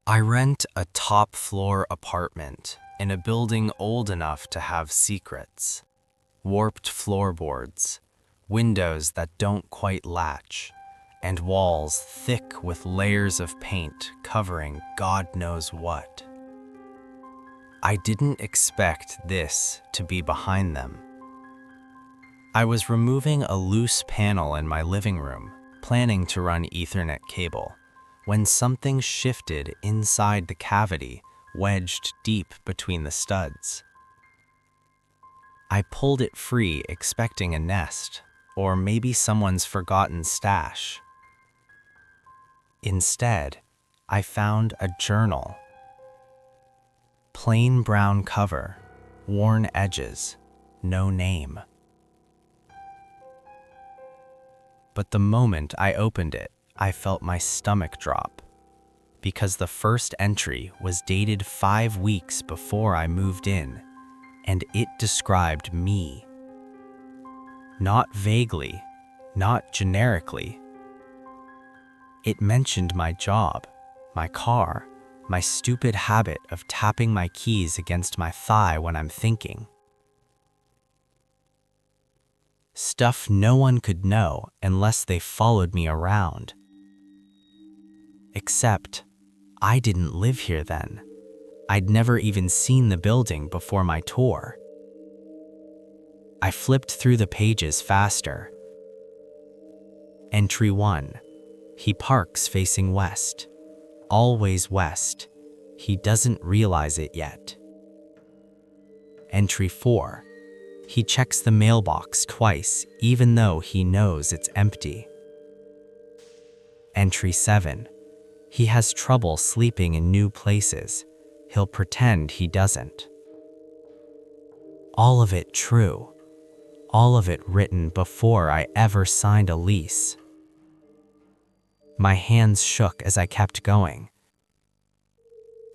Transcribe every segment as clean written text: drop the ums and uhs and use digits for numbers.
I rent a top-floor apartment in a building old enough to have secrets. Warped floorboards, windows that don't quite latch, and walls thick with layers of paint covering God knows what. I didn't expect this to be behind them. I was removing a loose panel in my living room, planning to run Ethernet cable, when something shifted inside the cavity wedged deep between the studs. I pulled it free expecting a nest, or maybe someone's forgotten stash. Instead, I found a journal. Plain brown cover, worn edges, no name. But the moment I opened it, I felt my stomach drop, because the first entry was dated 5 weeks before I moved in, and it described me. Not vaguely, not generically. It mentioned my job, my car, my stupid habit of tapping my keys against my thigh when I'm thinking. Stuff no one could know unless they followed me around. Except, I didn't live here then. I'd never even seen the building before my tour. I flipped through the pages faster. Entry 1. He parks facing west. Always west. He doesn't realize it yet. Entry 4. He checks the mailbox twice, even though he knows it's empty. Entry 7. He has trouble sleeping in new places. He'll pretend he doesn't. All of it true. All of it written before I ever signed a lease. My hands shook as I kept going.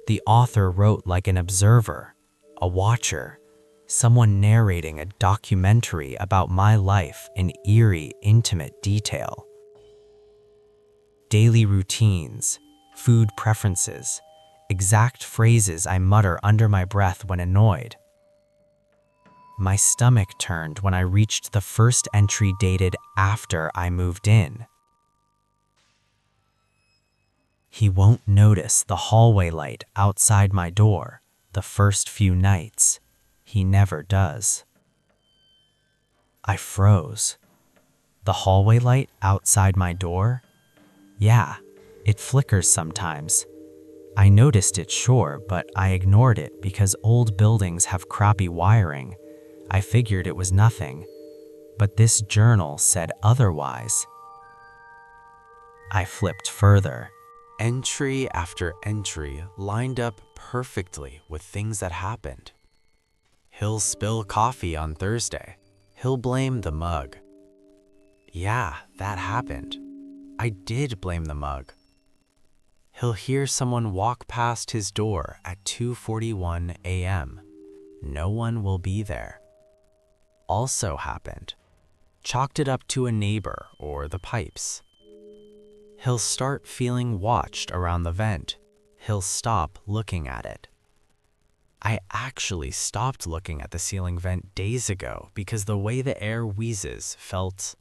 The author wrote like an observer, a watcher, someone narrating a documentary about my life in eerie, intimate detail. Daily routines, food preferences, exact phrases I mutter under my breath when annoyed. My stomach turned when I reached the first entry dated after I moved in. He won't notice the hallway light outside my door the first few nights. He never does. I froze. The hallway light outside my door? Yeah, it flickers sometimes. I noticed it, sure, but I ignored it because old buildings have crappy wiring. I figured it was nothing, but this journal said otherwise. I flipped further. Entry after entry lined up perfectly with things that happened. He'll spill coffee on Thursday. He'll blame the mug. Yeah, that happened. I did blame the mug. He'll hear someone walk past his door at 2:41 a.m. No one will be there. Also happened. Chalked it up to a neighbor or the pipes. He'll start feeling watched around the vent. He'll stop looking at it. I actually stopped looking at the ceiling vent days ago because the way the air wheezes felt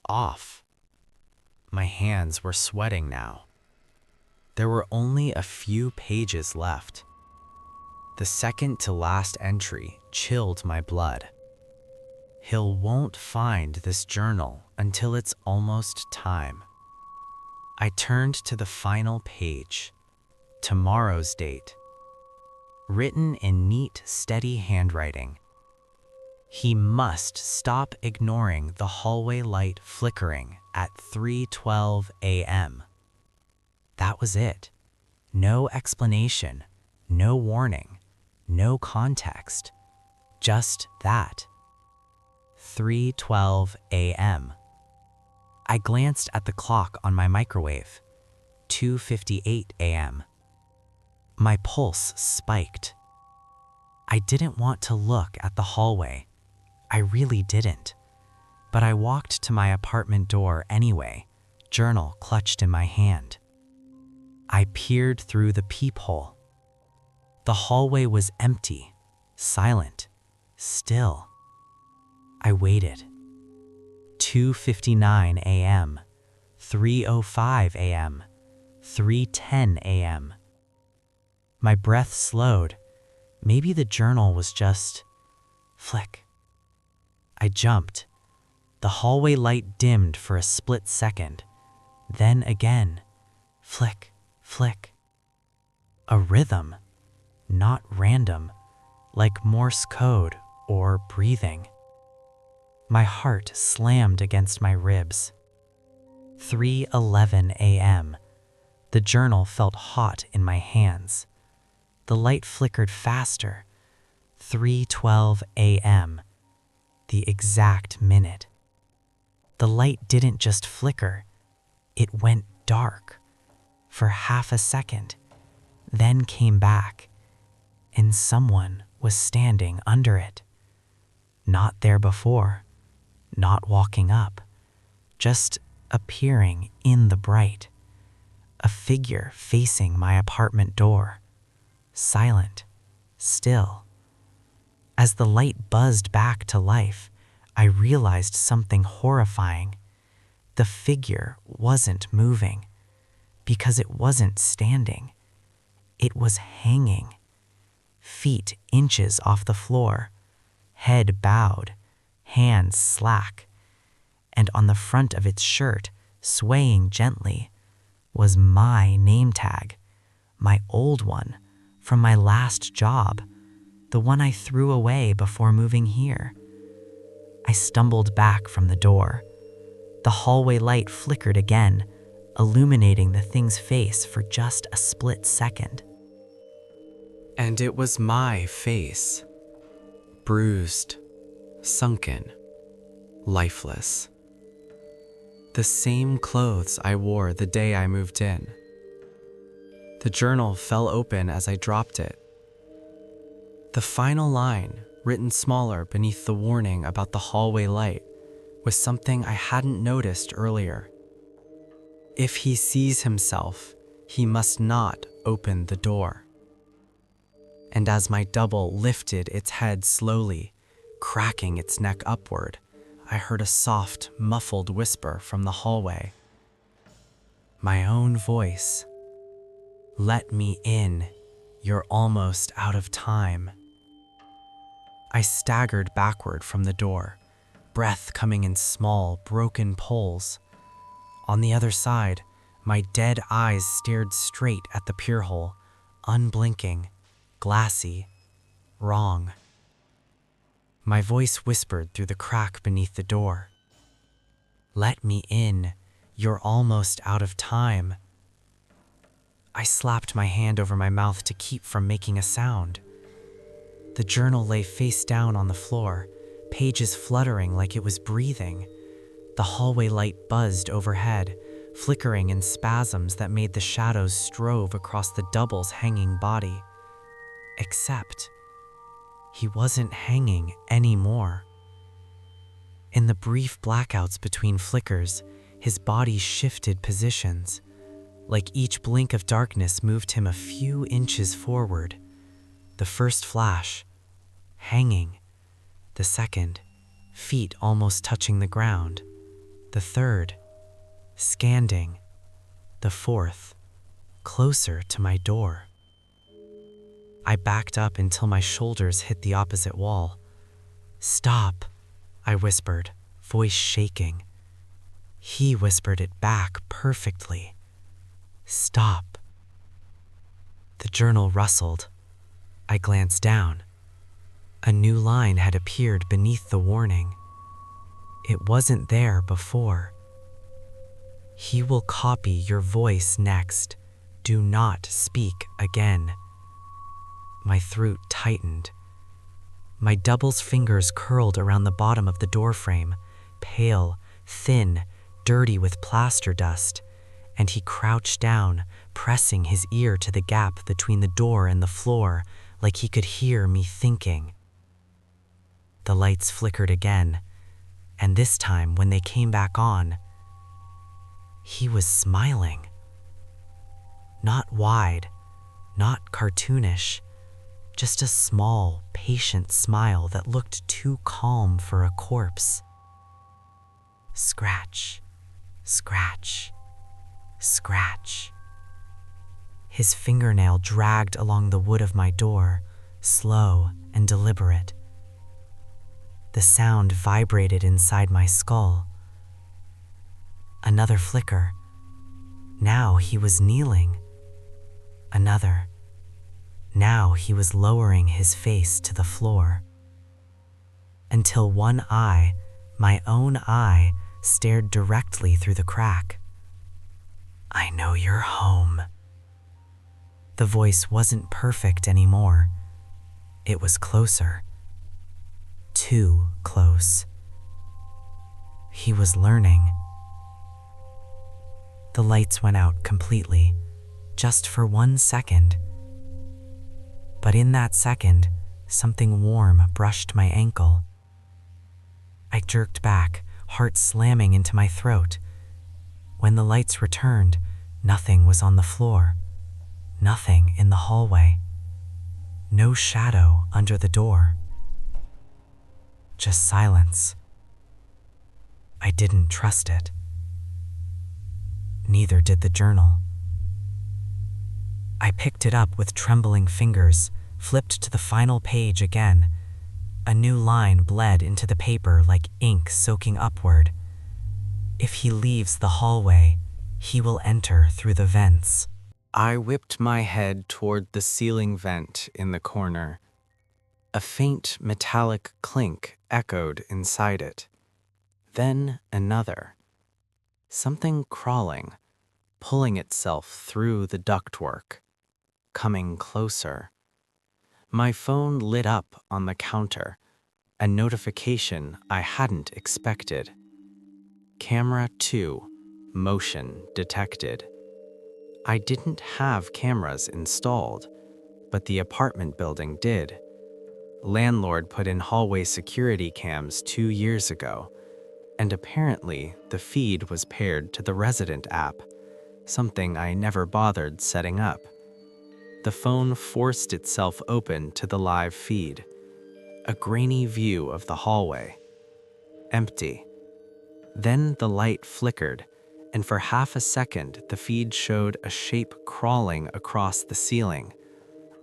off. My hands were sweating now. There were only a few pages left. The second to last entry chilled my blood. Hill won't find this journal until it's almost time. I turned to the final page. Tomorrow's date. Written in neat, steady handwriting. He must stop ignoring the hallway light flickering at 3:12 a.m. That was it. No explanation, no warning, no context. Just that. 3:12 a.m. I glanced at the clock on my microwave. 2:58 a.m. My pulse spiked. I didn't want to look at the hallway. I really didn't. But I walked to my apartment door anyway, journal clutched in my hand. I peered through the peephole. The hallway was empty, silent, still. I waited. 2:59 a.m., 3:05 a.m., 3:10 a.m. My breath slowed. Maybe the journal was just flick. I jumped. The hallway light dimmed for a split second. Then again, flick, flick. A rhythm, not random, like Morse code or breathing. My heart slammed against my ribs. 3:11 a.m. The journal felt hot in my hands. The light flickered faster. 3:12 a.m. The exact minute. The light didn't just flicker, it went dark for half a second, then came back, and someone was standing under it. Not there before, not walking up, just appearing in the bright. A figure facing my apartment door, silent, still. As the light buzzed back to life, I realized something horrifying. The figure wasn't moving, because it wasn't standing. It was hanging, feet inches off the floor, head bowed, hands slack, and on the front of its shirt, swaying gently, was my name tag, my old one, from my last job, the one I threw away before moving here. I stumbled back from the door. The hallway light flickered again, illuminating the thing's face for just a split second. And it was my face. Bruised, sunken, lifeless. The same clothes I wore the day I moved in. The journal fell open as I dropped it. The final line, written smaller beneath the warning about the hallway light, was something I hadn't noticed earlier. If he sees himself, he must not open the door. And as my double lifted its head slowly, cracking its neck upward, I heard a soft, muffled whisper from the hallway. My own voice. "Let me in. You're almost out of time." I staggered backward from the door, breath coming in small, broken pulls. On the other side, my dead eyes stared straight at the pier hole, unblinking, glassy, wrong. My voice whispered through the crack beneath the door. "Let me in. You're almost out of time." I slapped my hand over my mouth to keep from making a sound. The journal lay face down on the floor, pages fluttering like it was breathing. The hallway light buzzed overhead, flickering in spasms that made the shadows strove across the double's hanging body. Except, he wasn't hanging anymore. In the brief blackouts between flickers, his body shifted positions, like each blink of darkness moved him a few inches forward. The first flash, hanging. The second, feet almost touching the ground. The third, standing. The fourth, closer to my door. I backed up until my shoulders hit the opposite wall. "Stop," I whispered, voice shaking. He whispered it back perfectly. "Stop." The journal rustled. I glanced down. A new line had appeared beneath the warning. It wasn't there before. "He will copy your voice next. Do not speak again." My throat tightened. My double's fingers curled around the bottom of the doorframe, pale, thin, dirty with plaster dust, and he crouched down, pressing his ear to the gap between the door and the floor, like he could hear me thinking. The lights flickered again, and this time when they came back on, he was smiling. Not wide, not cartoonish, just a small, patient smile that looked too calm for a corpse. Scratch, scratch, scratch. His fingernail dragged along the wood of my door, slow and deliberate. The sound vibrated inside my skull. Another flicker. Now he was kneeling. Another. Now he was lowering his face to the floor. Until one eye, my own eye, stared directly through the crack. "I know you're home." The voice wasn't perfect anymore. It was closer. Too close. He was learning. The lights went out completely, just for 1 second. But in that second, something warm brushed my ankle. I jerked back, heart slamming into my throat. When the lights returned, nothing was on the floor. Nothing in the hallway. No shadow under the door. Just silence. I didn't trust it. Neither did the journal. I picked it up with trembling fingers, flipped to the final page again. A new line bled into the paper like ink soaking upward. "If he leaves the hallway, he will enter through the vents." I whipped my head toward the ceiling vent in the corner. A faint metallic clink echoed inside it. Then another. Something crawling, pulling itself through the ductwork, coming closer. My phone lit up on the counter, a notification I hadn't expected. Camera 2, motion detected. I didn't have cameras installed, but the apartment building did. Landlord put in hallway security cams 2 years ago, and apparently the feed was paired to the resident app, something I never bothered setting up. The phone forced itself open to the live feed. A grainy view of the hallway. Empty. Then the light flickered, and for half a second the feed showed a shape crawling across the ceiling.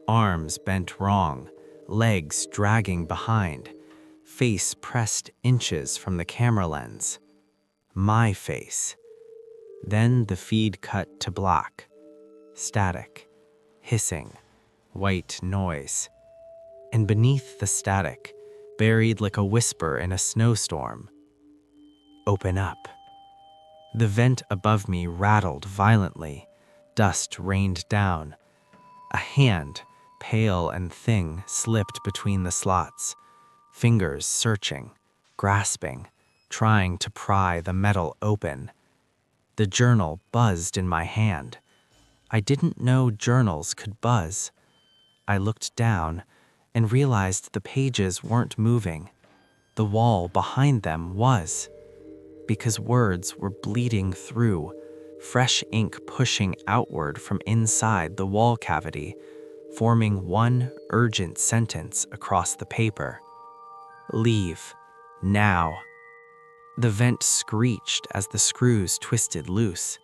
Arms bent wrong, legs dragging behind, face pressed inches from the camera lens. My face. Then the feed cut to black. Static. Hissing. White noise. And beneath the static, buried like a whisper in a snowstorm, "Open up." The vent above me rattled violently. Dust rained down. A hand, pale and thin, slipped between the slots, fingers searching, grasping, trying to pry the metal open. The journal buzzed in my hand. I didn't know journals could buzz. I looked down and realized the pages weren't moving. The wall behind them was, because words were bleeding through, fresh ink pushing outward from inside the wall cavity, forming one urgent sentence across the paper. "Leave. Now." The vent screeched as the screws twisted loose.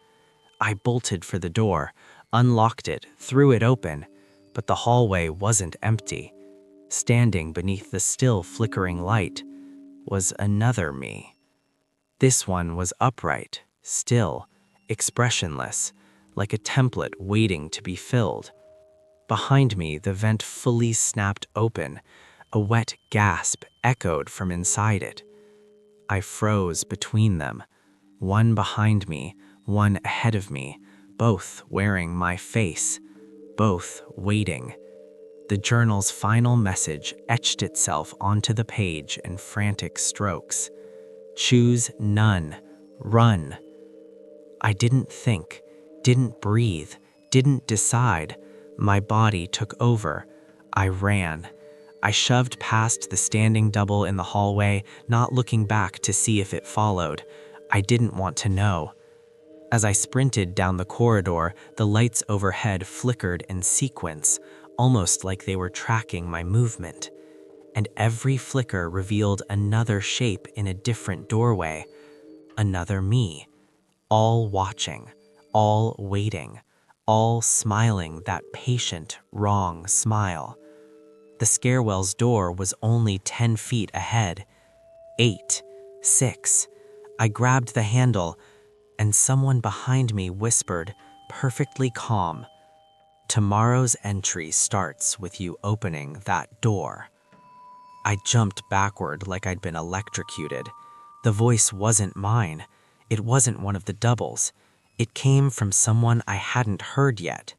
I bolted for the door, unlocked it, threw it open, but the hallway wasn't empty. Standing beneath the still flickering light was another me. This one was upright, still, expressionless, like a template waiting to be filled. Behind me, the vent fully snapped open. A wet gasp echoed from inside it. I froze between them, one behind me, one ahead of me, both wearing my face, both waiting. The journal's final message etched itself onto the page in frantic strokes. "Choose none. Run." I didn't think, didn't breathe, didn't decide. My body took over. I ran. I shoved past the standing double in the hallway, not looking back to see if it followed. I didn't want to know. As I sprinted down the corridor, the lights overhead flickered in sequence, almost like they were tracking my movement. And every flicker revealed another shape in a different doorway, another me, all watching, all waiting, all smiling that patient, wrong smile. The stairwell's door was only 10 feet ahead. 8, 6. I grabbed the handle, and someone behind me whispered, perfectly calm, "Tomorrow's entry starts with you opening that door." I jumped backward like I'd been electrocuted. The voice wasn't mine. It wasn't one of the doubles. It came from someone I hadn't heard yet.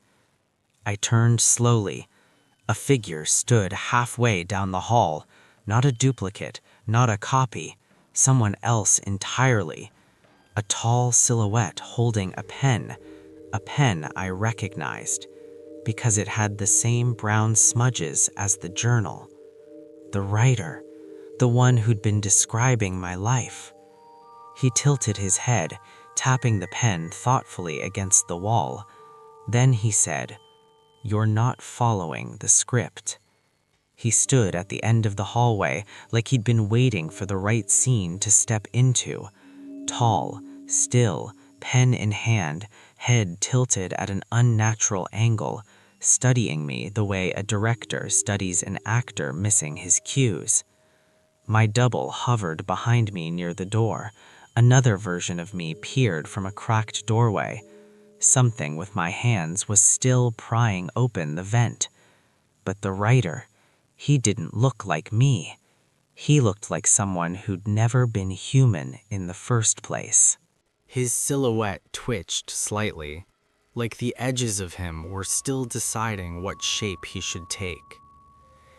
I turned slowly. A figure stood halfway down the hall, not a duplicate, not a copy, someone else entirely. A tall silhouette holding a pen I recognized, because it had the same brown smudges as the journal. The writer, the one who'd been describing my life. He tilted his head, tapping the pen thoughtfully against the wall. Then he said, "You're not following the script." He stood at the end of the hallway like he'd been waiting for the right scene to step into. Tall, still, pen in hand, head tilted at an unnatural angle, studying me the way a director studies an actor missing his cues. My double hovered behind me near the door. Another version of me peered from a cracked doorway. Something with my hands was still prying open the vent. But the writer, he didn't look like me. He looked like someone who'd never been human in the first place. His silhouette twitched slightly, like the edges of him were still deciding what shape he should take.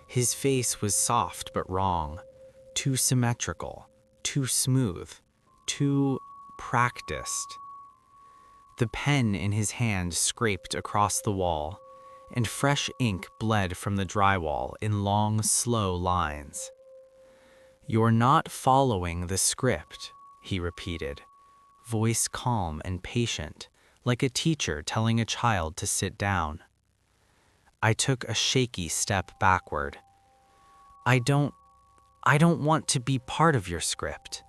His face was soft but wrong, too symmetrical, too smooth, too practiced. The pen in his hand scraped across the wall, and fresh ink bled from the drywall in long, slow lines. "You're not following the script," he repeated, voice calm and patient, like a teacher telling a child to sit down. I took a shaky step backward. I don't want to be part of your script."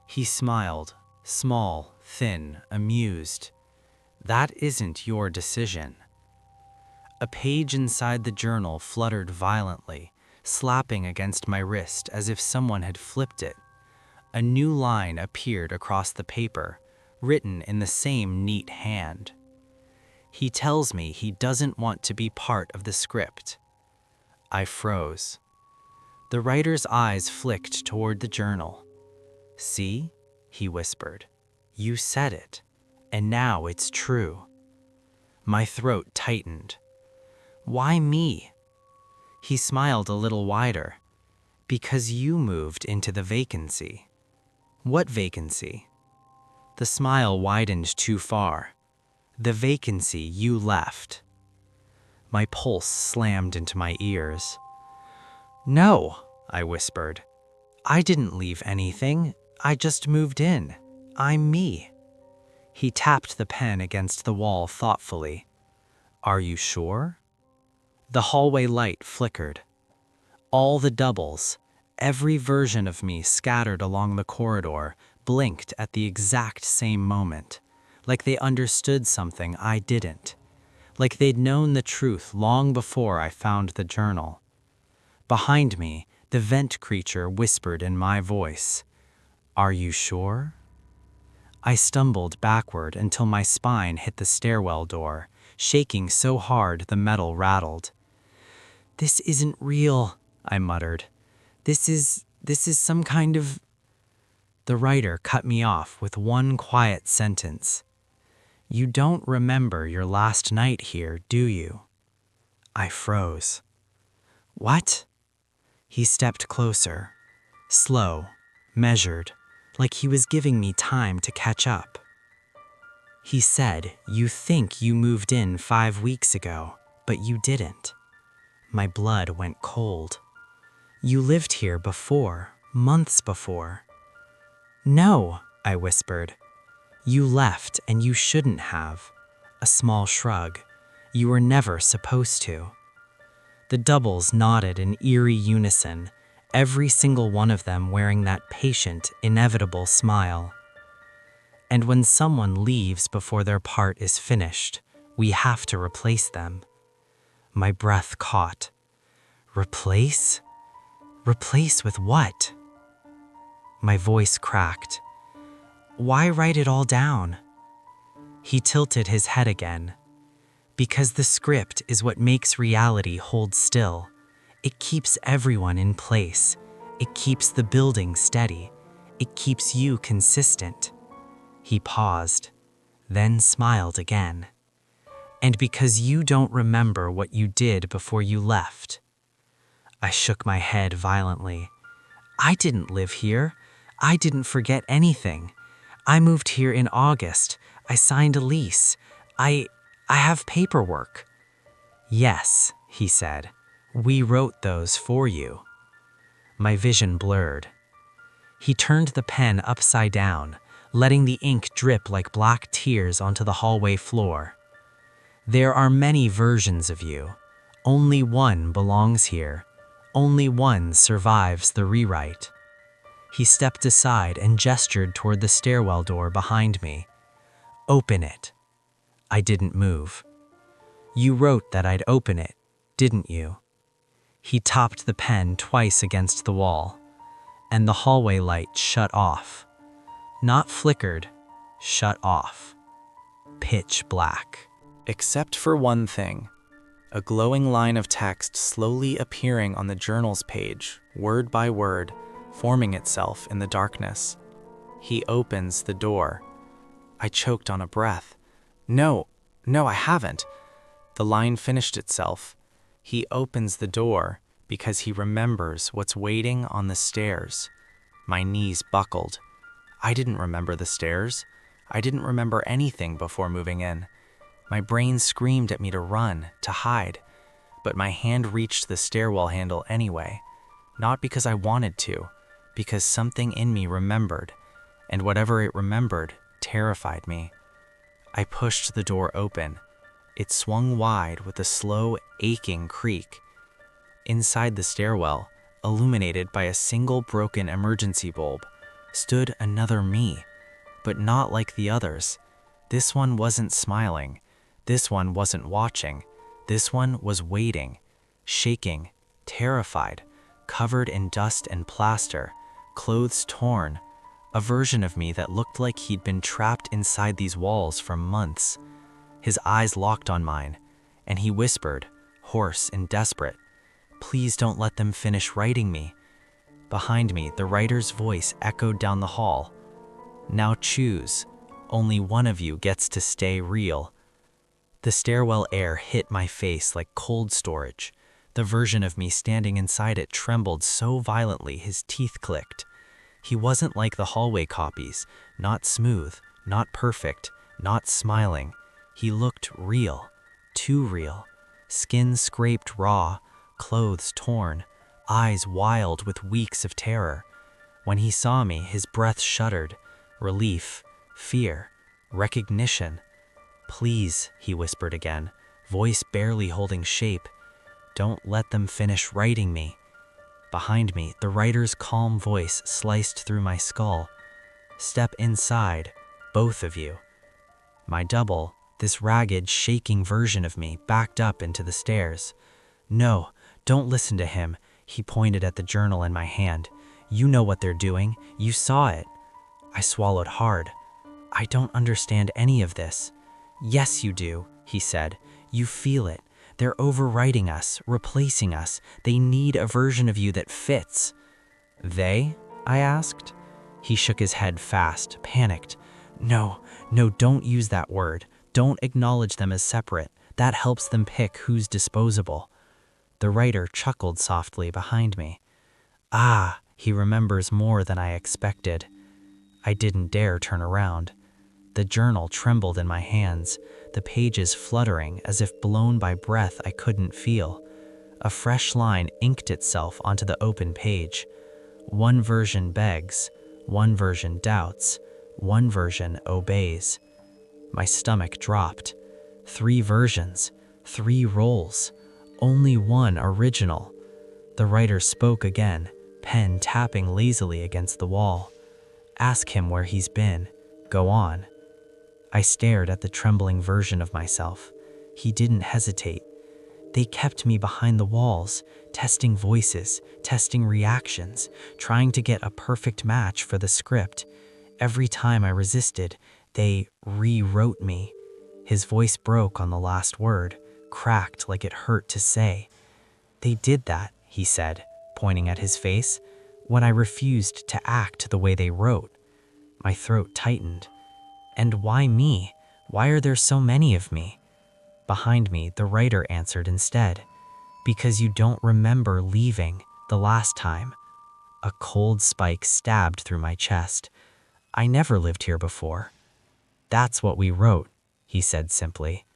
He smiled, small, thin, amused. "That isn't your decision." A page inside the journal fluttered violently, slapping against my wrist as if someone had flipped it. A new line appeared across the paper, written in the same neat hand. "He tells me he doesn't want to be part of the script." I froze. The writer's eyes flicked toward the journal. "See?" he whispered. "You said it, and now it's true." My throat tightened. "Why me?" He smiled a little wider. "Because you moved into the vacancy." "What vacancy?" The smile widened too far. "The vacancy you left." My pulse slammed into my ears. "No," I whispered. "I didn't leave anything. I just moved in. I'm me." He tapped the pen against the wall thoughtfully. "Are you sure?" The hallway light flickered. All the doubles, every version of me scattered along the corridor, blinked at the exact same moment, like they understood something I didn't, like they'd known the truth long before I found the journal. Behind me, the vent creature whispered in my voice, "Are you sure?" I stumbled backward until my spine hit the stairwell door, shaking so hard the metal rattled. "This isn't real," I muttered. This is some kind of..." The writer cut me off with one quiet sentence. "You don't remember your last night here, do you?" I froze. "What?" He stepped closer, slow, measured, like he was giving me time to catch up. He said, "You think you moved in 5 weeks ago, but you didn't." My blood went cold. "You lived here before, months before." "No," I whispered. You left and you shouldn't have. A small shrug. You were never supposed to. The doubles nodded in eerie unison, every single one of them wearing that patient, inevitable smile. And when someone leaves before their part is finished, we have to replace them. My breath caught. Replace? Replace with what? My voice cracked. Why write it all down? He tilted his head again. Because the script is what makes reality hold still. It keeps everyone in place. It keeps the building steady. It keeps you consistent. He paused, then smiled again. And because you don't remember what you did before you left. I shook my head violently. I didn't live here. I didn't forget anything. I moved here in August. I signed a lease. I have paperwork. Yes, he said. We wrote those for you. My vision blurred. He turned the pen upside down, letting the ink drip like black tears onto the hallway floor. There are many versions of you. Only one belongs here. Only one survives the rewrite. He stepped aside and gestured toward the stairwell door behind me. Open it. I didn't move. You wrote that I'd open it, didn't you? He topped the pen twice against the wall, and the hallway light shut off. Not flickered, shut off. Pitch black. Except for one thing. A glowing line of text slowly appearing on the journal's page, word by word, forming itself in the darkness. He opens the door. I choked on a breath. No, I haven't. The line finished itself. He opens the door because he remembers what's waiting on the stairs. My knees buckled. I didn't remember the stairs. I didn't remember anything before moving in. My brain screamed at me to run, to hide, but my hand reached the stairwell handle anyway. Not because I wanted to, because something in me remembered, and whatever it remembered terrified me. I pushed the door open. It swung wide with a slow, aching creak. Inside the stairwell, illuminated by a single broken emergency bulb, stood another me, but not like the others. This one wasn't smiling. This one wasn't watching. This one was waiting, shaking, terrified, covered in dust and plaster, clothes torn, a version of me that looked like he'd been trapped inside these walls for months. His eyes locked on mine, and he whispered, hoarse and desperate, "Please don't let them finish writing me." Behind me, the writer's voice echoed down the hall. "Now choose. Only one of you gets to stay real." The stairwell air hit my face like cold storage. The version of me standing inside it trembled so violently his teeth clicked. He wasn't like the hallway copies, not smooth, not perfect, not smiling. He looked real, too real. Skin scraped raw, clothes torn, eyes wild with weeks of terror. When he saw me, his breath shuddered. Relief, fear, recognition. "Please," he whispered again, voice barely holding shape. "Don't let them finish writing me." Behind me, the writer's calm voice sliced through my skull. "Step inside, both of you." My double, this ragged, shaking version of me, backed up into the stairs. "No, don't listen to him." He pointed at the journal in my hand. "You know what they're doing. You saw it." I swallowed hard. "I don't understand any of this." "Yes, you do," he said. "You feel it. They're overwriting us, replacing us. They need a version of you that fits." "They?" I asked. He shook his head fast, panicked. No, don't use that word. Don't acknowledge them as separate. That helps them pick who's disposable." The writer chuckled softly behind me. "Ah, he remembers more than I expected." I didn't dare turn around. The journal trembled in my hands, the pages fluttering as if blown by breath I couldn't feel. A fresh line inked itself onto the open page. One version begs, one version doubts, One version obeys. My stomach dropped. 3 versions, 3 roles, only one original. The writer spoke again, pen tapping lazily against the wall. Ask him where he's been. Go on. I stared at the trembling version of myself. He didn't hesitate. They kept me behind the walls, testing voices, testing reactions, trying to get a perfect match for the script. Every time I resisted, they rewrote me. His voice broke on the last word, cracked like it hurt to say. They did that, he said, pointing at his face, when I refused to act the way they wrote. My throat tightened. And why me? Why are there so many of me? Behind me, the writer answered instead. Because you don't remember leaving the last time. A cold spike stabbed through my chest. I never lived here before. That's what we wrote, he said simply.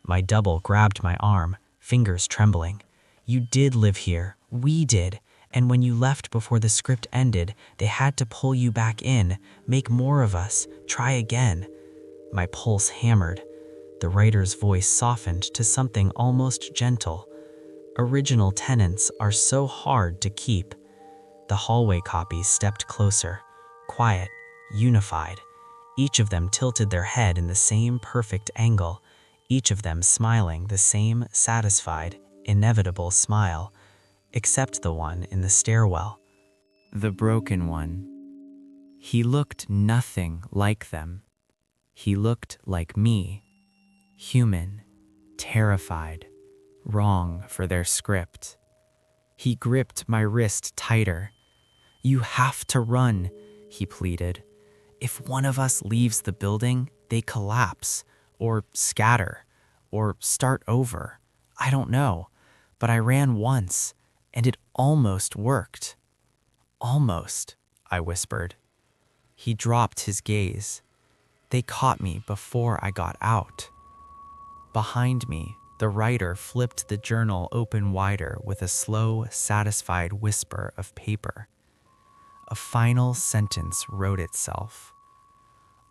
My double grabbed my arm, fingers trembling. You did live here. We did. And when you left before the script ended, they had to pull you back in, make more of us, try again. My pulse hammered. The writer's voice softened to something almost gentle. Original tenants are so hard to keep. The hallway copies stepped closer, quiet, unified. Each of them tilted their head in the same perfect angle, each of them smiling the same satisfied, inevitable smile, except the one in the stairwell. The broken one. He looked nothing like them. He looked like me, human, terrified, wrong for their script. He gripped my wrist tighter. You have to run, he pleaded. If one of us leaves the building, they collapse, or scatter, or start over. I don't know, but I ran once, and it almost worked. Almost, I whispered. He dropped his gaze. They caught me before I got out. Behind me, the writer flipped the journal open wider with a slow, satisfied whisper of paper. A final sentence wrote itself.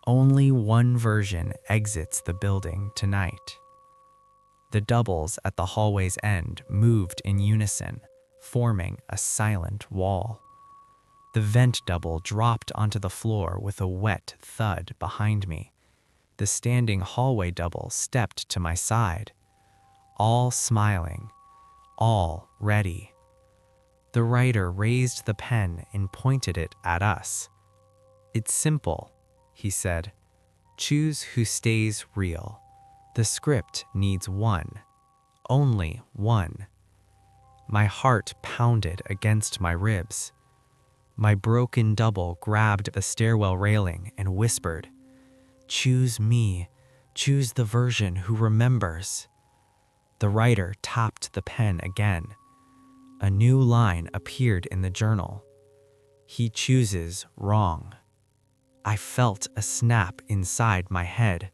Only one version exits the building tonight. The doubles at the hallway's end moved in unison, forming a silent wall. The vent double dropped onto the floor with a wet thud behind me. The standing hallway double stepped to my side, all smiling, all ready. The writer raised the pen and pointed it at us. It's simple, he said. Choose who stays real. The script needs one, only one. My heart pounded against my ribs. My broken double grabbed the stairwell railing and whispered, choose me. Choose the version who remembers. The writer tapped the pen again. A new line appeared in the journal. He chooses wrong. I felt a snap inside my head,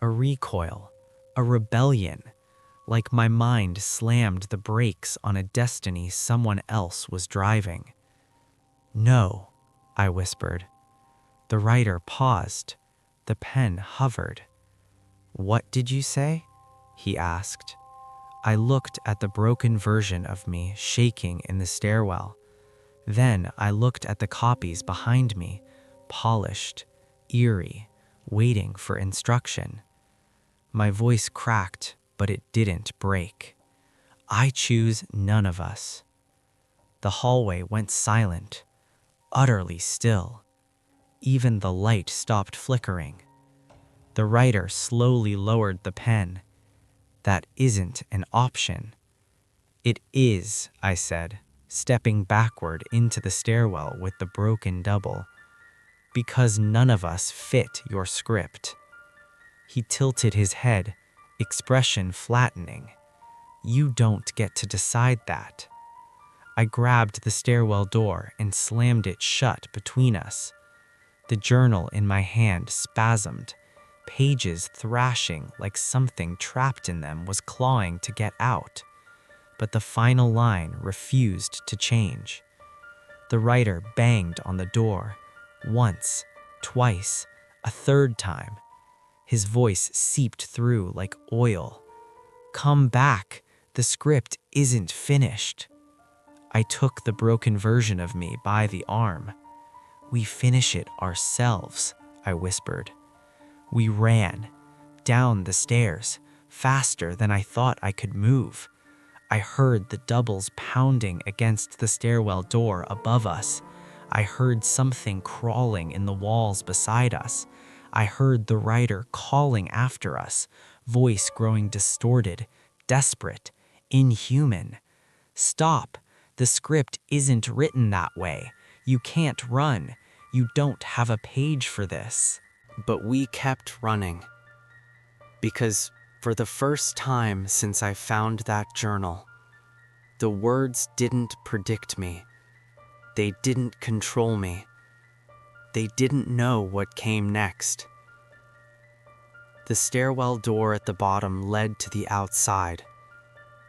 a recoil, a rebellion, like my mind slammed the brakes on a destiny someone else was driving. No, I whispered. The writer paused. The pen hovered. What did you say? He asked. I looked at the broken version of me shaking in the stairwell. Then I looked at the copies behind me, polished, eerie, waiting for instruction. My voice cracked, but it didn't break. I choose none of us. The hallway went silent, utterly still. Even the light stopped flickering. The writer slowly lowered the pen. That isn't an option. It is, I said, stepping backward into the stairwell with the broken double. Because none of us fit your script. He tilted his head, expression flattening. You don't get to decide that. I grabbed the stairwell door and slammed it shut between us. The journal in my hand spasmed, pages thrashing like something trapped in them was clawing to get out. But the final line refused to change. The writer banged on the door, once, twice, A third time, his voice seeped through like oil. "Come back, the script isn't finished." I took the broken version of me by the arm. "We finish it ourselves," I whispered. We ran, down the stairs, faster than I thought I could move. I heard the doubles pounding against the stairwell door above us. I heard something crawling in the walls beside us. I heard the writer calling after us, voice growing distorted, desperate, inhuman. "Stop! The script isn't written that way. You can't run. You don't have a page for this." But we kept running. Because for the first time since I found that journal, the words didn't predict me. They didn't control me. They didn't know what came next. The stairwell door at the bottom led to the outside.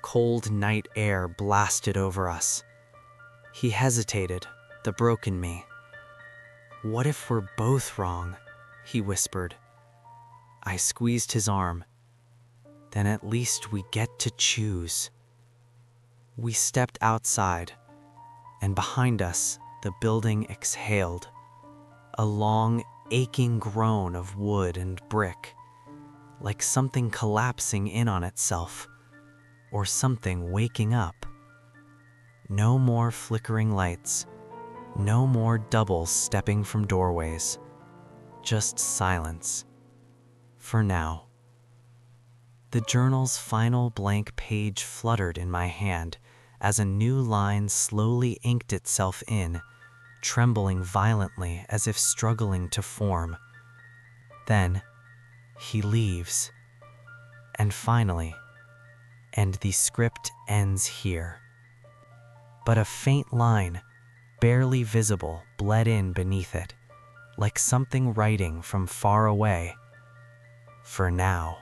Cold night air blasted over us. He hesitated, the broken me. "What if we're both wrong?" he whispered. I squeezed his arm. "Then at least we get to choose." We stepped outside, and behind us, the building exhaled. A long, aching groan of wood and brick, like something collapsing in on itself, or something waking up. No more flickering lights, no more doubles stepping from doorways, just silence. For now. The journal's final blank page fluttered in my hand as a new line slowly inked itself in, trembling violently as if struggling to form. Then, he leaves. And finally, and the script ends here. But a faint line, barely visible, bled in beneath it, like something writing from far away. For now.